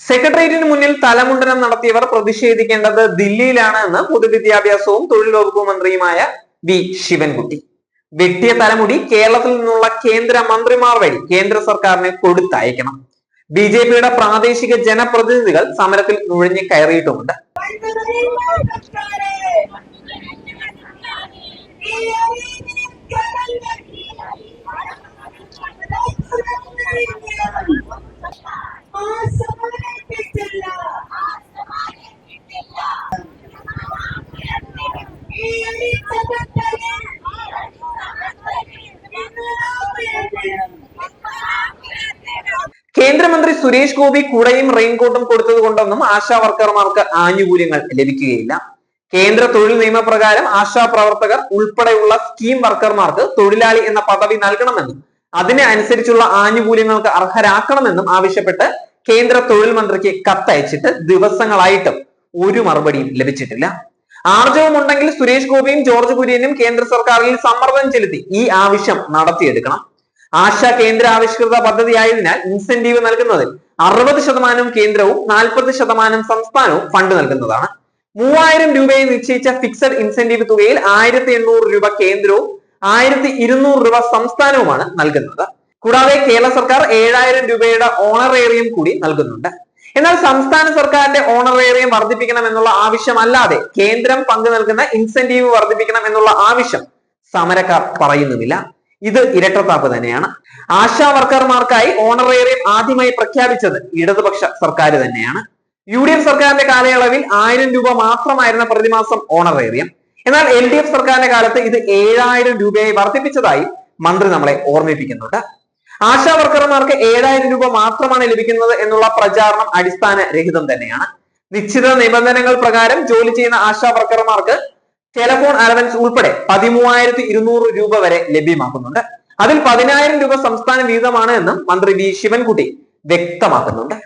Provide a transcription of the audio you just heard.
സെക്രട്ടേറിയറ്റിന് മുന്നിൽ തലമുണ്ടനം നടത്തിയവർ പ്രതിഷേധിക്കേണ്ടത് ദില്ലിയിലാണ് എന്ന് പൊതുവിദ്യാഭ്യാസവും തൊഴിൽ വകുപ്പ് മന്ത്രിയുമായ വി ശിവൻകുട്ടി. വെട്ടിയ തലമുടി കേരളത്തിൽ നിന്നുള്ള കേന്ദ്ര മന്ത്രിമാർ വഴി കേന്ദ്ര സർക്കാരിന് കൊടുത്തയക്കണം. ബി.ജെ.പിയുടെ പ്രാദേശിക ജനപ്രതിനിധികൾ സമരത്തിൽ നുഴഞ്ഞു കയറിയിട്ടുമുണ്ട്. കേന്ദ്രമന്ത്രി സുരേഷ് ഗോപി കുടയും റെയിൻകോട്ടും കൊടുത്തത് കൊണ്ടൊന്നും ആശാ വർക്കർമാർക്ക് ആനുകൂല്യങ്ങൾ ലഭിക്കുകയില്ല. കേന്ദ്ര തൊഴിൽ നിയമപ്രകാരം ആശാ പ്രവർത്തകർ ഉൾപ്പെടെയുള്ള സ്കീം വർക്കർമാർക്ക് തൊഴിലാളി എന്ന പദവി നൽകണമെന്നും അതിനെ അനുസരിച്ചുള്ള ആനുകൂല്യങ്ങൾക്ക് അർഹരാക്കണമെന്നും ആവശ്യപ്പെട്ട് കേന്ദ്ര തൊഴിൽ മന്ത്രിക്ക് കത്തയച്ചിട്ട് ദിവസങ്ങളായിട്ടും ഒരു മറുപടിയും ലഭിച്ചിട്ടില്ല. ആർജവം ഉണ്ടെങ്കിൽ സുരേഷ് ഗോപിയും ജോർജ് കുര്യനും കേന്ദ്ര സർക്കാരിൽ സമ്മർദ്ദം ചെലുത്തി ഈ ആവശ്യം നടത്തിയെടുക്കണം. ആശ കേന്ദ്ര ആവിഷ്കൃത പദ്ധതിയായതിനാൽ ഇൻസെന്റീവ് നൽകുന്നതിൽ 60% കേന്ദ്രവും 40% സംസ്ഥാനവും ഫണ്ട് നൽകുന്നതാണ്. 3000 രൂപയെ നിശ്ചയിച്ച ഫിക്സഡ് ഇൻസെന്റീവ് തുകയിൽ 1800 രൂപ കേന്ദ്രവും 1200 രൂപ സംസ്ഥാനവുമാണ് നൽകുന്നത്. കൂടാതെ കേരള സർക്കാർ 7000 രൂപയുടെ ഓണറേറിയം കൂടി നൽകുന്നുണ്ട്. എന്നാൽ സംസ്ഥാന സർക്കാരിന്റെ ഓണറേറിയം വർദ്ധിപ്പിക്കണം എന്നുള്ള ആവശ്യമല്ലാതെ കേന്ദ്രം പങ്കു നൽകുന്ന ഇൻസെന്റീവ് വർദ്ധിപ്പിക്കണം എന്നുള്ള ആവശ്യം സമരക്കാർ പറയുന്നുമില്ല. ഇത് ഇരട്ടത്താപ്പ് തന്നെയാണ്. ആശാ വർക്കർമാർക്കായി ഓണറേറിയം ആദ്യമായി പ്രഖ്യാപിച്ചത് ഇടതുപക്ഷ സർക്കാർ തന്നെയാണ്. UDF സർക്കാരിന്റെ കാലയളവിൽ 1000 രൂപ മാത്രമായിരുന്ന പ്രതിമാസം ഓണറേറിയം. എന്നാൽ LDF സർക്കാരിന്റെ കാലത്ത് ഇത് 7000 രൂപയായി വർദ്ധിപ്പിച്ചതായി മന്ത്രി നമ്മളെ ഓർമ്മിപ്പിക്കുന്നുണ്ട്. ആശാ വർക്കർമാർക്ക് 7000 രൂപ മാത്രമാണ് ലഭിക്കുന്നത് എന്നുള്ള പ്രചാരണം അടിസ്ഥാന രഹിതം തന്നെയാണ്. നിശ്ചിത നിബന്ധനകൾ പ്രകാരം ജോലി ചെയ്യുന്ന ആശാ വർക്കർമാർക്ക് ടെലിഫോൺ അലവൻസ് ഉൾപ്പെടെ 13,200 രൂപ വരെ ലഭ്യമാക്കുന്നുണ്ട്. അതിൽ 10,000 രൂപ സംസ്ഥാന വീതമാണ് എന്നും മന്ത്രി വി ശിവൻകുട്ടി വ്യക്തമാക്കുന്നുണ്ട്.